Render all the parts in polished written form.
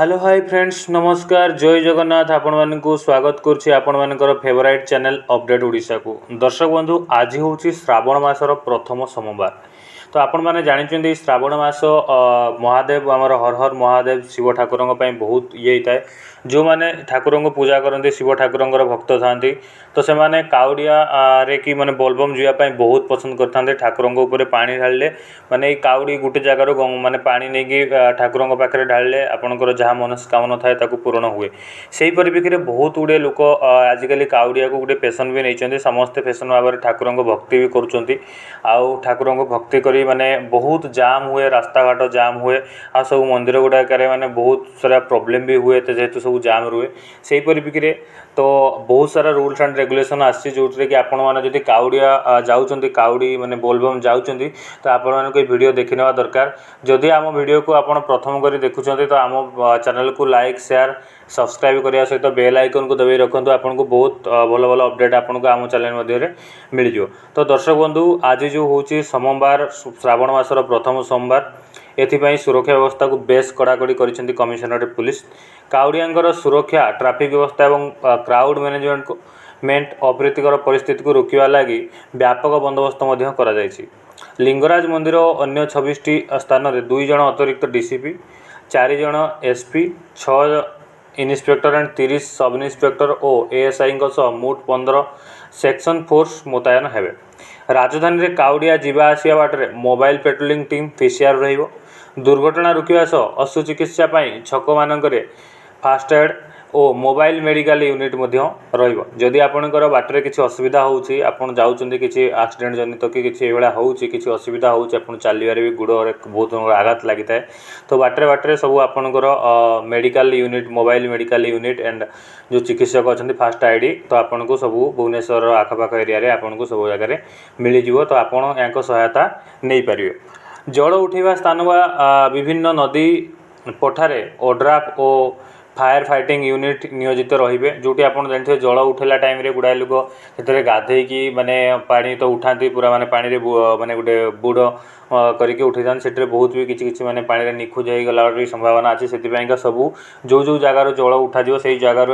Hello hi friends नमस्कार जय जगन्नाथ आपण मानकु स्वागत करुछि आपण मानकर फेवरेट चैनल अपडेट ओडिशा को। दर्शक बंधु आज हूँ श्रावण मासर प्रथम सोमवार। तो आपण मैंने जानते श्रावण मास महादेव आमर हर हर महादेव शिव ठाकुर बहुत ये होता है। जो मैंने ठाकुर को पूजा करते शिव ठाकुर भक्त था तो से मैंने काउड़िया रे कि माने बोलबम जावाई बहुत पसंद करते ठाकुर पानी ढाले माने काउड़ी गोटे जगार माने पानी नहीं ठाकुर पाखे ढाले आपंकर जहाँ मनस्कामना थाए पूरण हुए। से ही परिप्रेक्षी में बहुत गुड़े लोक आजिकल काउड़िया को गोटे फैशन भी नहीं समस्ते फैशन भाव में ठाकुर भक्ति भी करुँच आउ ठाकुर भक्ति करी माने बहुत जाम हुए रास्ता घाट जाम हुए आ सब मंदिर गुड़ाक माने बहुत सारा प्रोब्लेम भी हुए जेहेतु सब जाम रुए। से ही परिप्रेक्षी में तो बहुत सारा रूल्स एंड रेगुलेशन आसी जो कि आपण मैंने जब काउड़िया जाऊँच काउड़ी माने बोलबम जाऊँच तो आपण मानक वीडियो देखि नेवा दरकार। जदि आम वीडियो को आपण प्रथम करी देखुं तो आम चैनल को लाइक शेयर सब्सक्राइब करने सहित बेल आइकन को दबाई रखुँ आपन को बहुत भल भल अपडेट आपन को आम चैनल मध्य मिल जाओ। तो दर्शक बंधु आज जो हूँ सोमवार श्रावण मासर प्रथम सोमवार एथिपाई सुरक्षा व्यवस्था को बेस कड़ाकड़ी करिसेंती कमिशनरेट पुलिस। काउड़ियांकर सुरक्षा ट्रैफिक व्यवस्था और क्राउड मैनेजमेंट अप्रीतिकर परिस्थिति को रोकवा लगी व्यापक बंदोबस्त करा जायछि। लिंगराज मंदिर और अन्य 26टी स्थान में 2 जन अतिरिक्त डीसीपी 4 जन SP 6 inspector and 30 sub inspector और एएसआई मोट 15 सेक्शन फोर्स मुतयन हेबे। राजधानी रे काउड़िया जीवा आसिया बाटे मोबाइल पेट्रोलिंग टीम पीसीआर रहिबो। दुर्घटना रोकवा सह अशु चिकित्सा छक मानकरे फास्ट एड और मोबाइल मेडिकल यूनिट रहिबो। जदि आपणकर बाटरे किसी असुविधा होउछि आपण जाउछन्ती किसी एक्सीडेंट जनित कि किसी एभला होउछि किसी असुविधा होउछि आपण चलिबारे भी गुड़ बहुत आघात लागि थाए तो बाटरे बाटरे सब आपणकर medical unit mobile medical unit and जो चिकित्सक अच्छा फास्ट आईडी तो आपन को सब भुवनेश्वर आखपाख एरिया आपन को सब जगह मिल जिवो तो आपण यांको सहायता नहीं पारिबे। जल उठेवा स्थान वा विभिन्न नदी पठारे ओड्राफ और फायर फाइटिंग यूनिट नियोजित रहिबे जोटी आपण जानथे जल उठेला टाइम रे गुडा लोक सेतरे गाधे की माने पानी तो उठाती पूरा माने पानी रे माने गुटे बुड़ करके उठे जान सेटरे बहुत भी किछि माने पानी रे निखुज हो गला संभावना अछि। सेतिपाई का सब जो जो जगार जल उठा जिवो सेही जगार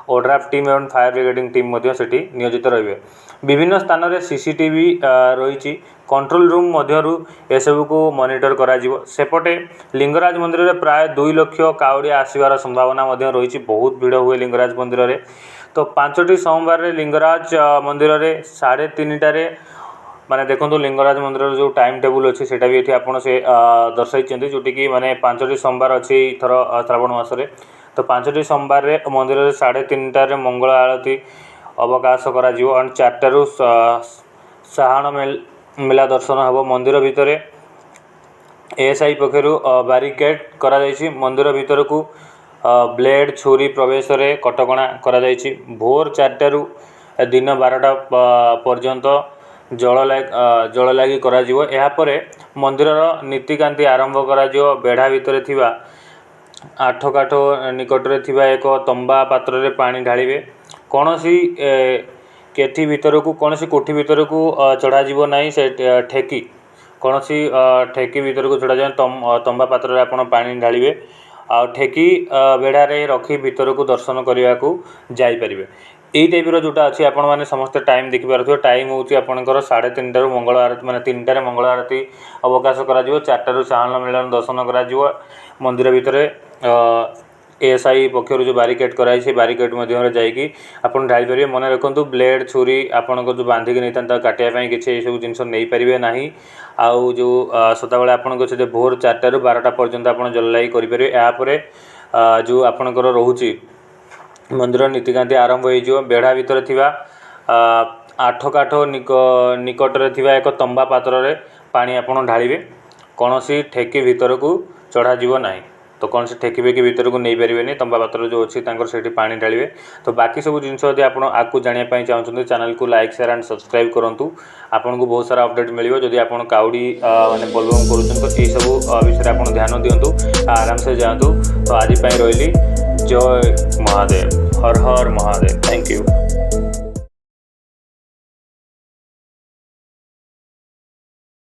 ओड्राफ टीम एवं फायर ब्रिगेडिंग टीम मध्य सेठी नियोजित रहिबे। विभिन्न स्थान रे सीसीटीवी रहिछि कंट्रोल रूम मध्यरु एसबू को मॉनिटर करा जिवो। सेपटे लिंगराज मंदिर रे प्राय 2 लाख काउड़िया आसीबार संभावना मध्य रही बहुत भीड़ हुए लिंगराज मंदिर रे। तो 5टी सोमवार रे लिंगराज मंदिर रे 3:30 माने देखो लिंगराज मंदिर जो टाइम टेबुल अच्छी सेटा भी ये आपड़ से दर्शाई जोटी कि माने 5टी सोमवार अच्छी थर श्रावण मासरे। तो 5टी सोमवार रे मंदिर रे 3:30 मंगल आरती अवकाश करा जिवो और 4टारू साहाण मेला दर्शन हम। मंदिर भितर एएसआई पक्षर बारिकेड करा जायछि। मंदिर भितर को ब्लेड छुरी प्रवेश रे कटकणा करा जायछि। भोर 4टारू दिन 12टा पर्यंत जल लगी करा जिवो। एहा परे मंदिर नीतिकांति आरंभ करा जिवो। बेढ़ा भितर थिबा 8 काठ निकट रे थिबा एक तंबा पात्र रे पानी ढालिबे। कोनोसी केठी भितर को कोनोसी कोठी भितर को चढ़ा जिवो नाही से ठेकी कोनोसी ठेकी भितर को चढ़ा जाय तंबा पात्र रे आपण पानी ढालिबे आ ठेकी बेढ़ा रे रखी भितर को दर्शन करने को जाई परिबे। यही टाइप जोटा अच्छी आपण मैंने समस्त टाइम देखिपार टाइम हूँ आपंकर 3:30 मंगल आरती माने 3टारे मंगल आरती अवकाश करा 4टारू साहाण मिलन दर्शन करा मंदिर भितर एएसआई पक्षर जो बारिकेड कराई से बारिकेड मध्य जाइए आपन ढाई पारे। मन रखु ब्लेड छुरी आपण जो बांधिक नहीं था काटापी किसी सब जिन नहीं पारे ना आउ जो सदाबले आपन से भोर 4टारू 12टा पर्यंत आप जल लाई करेंगे। यापर जो आपणकर रोचे मंदिर नीतिकांति आरंभ हो। बेढ़ा भितर थिबा 8 काठ निकट रे थिबा एक तंबा पात्र रे पानी आपण ढालिबे। कोनोसी ठेकी भितर को चढ़ा जीवो नाही तो कौन से ठेकी बेकी भितर को नहीं पारे तंबा पात्र जो अच्छी से पानी ढालिबे। तो बाकी सब जिन आप आगे जानापी चाहते चैनल को लाइक शेयर एंड सब्सक्राइब करूँ आपन को बहुत सारा अपडेट मिल। जदि आप काउड़ी माने बोलबम करूँ तो यही सब विषय आप ध्यान दिंतु आराम से जातु। तो आज रही जय महादेव हर हर महादेव। Thank you.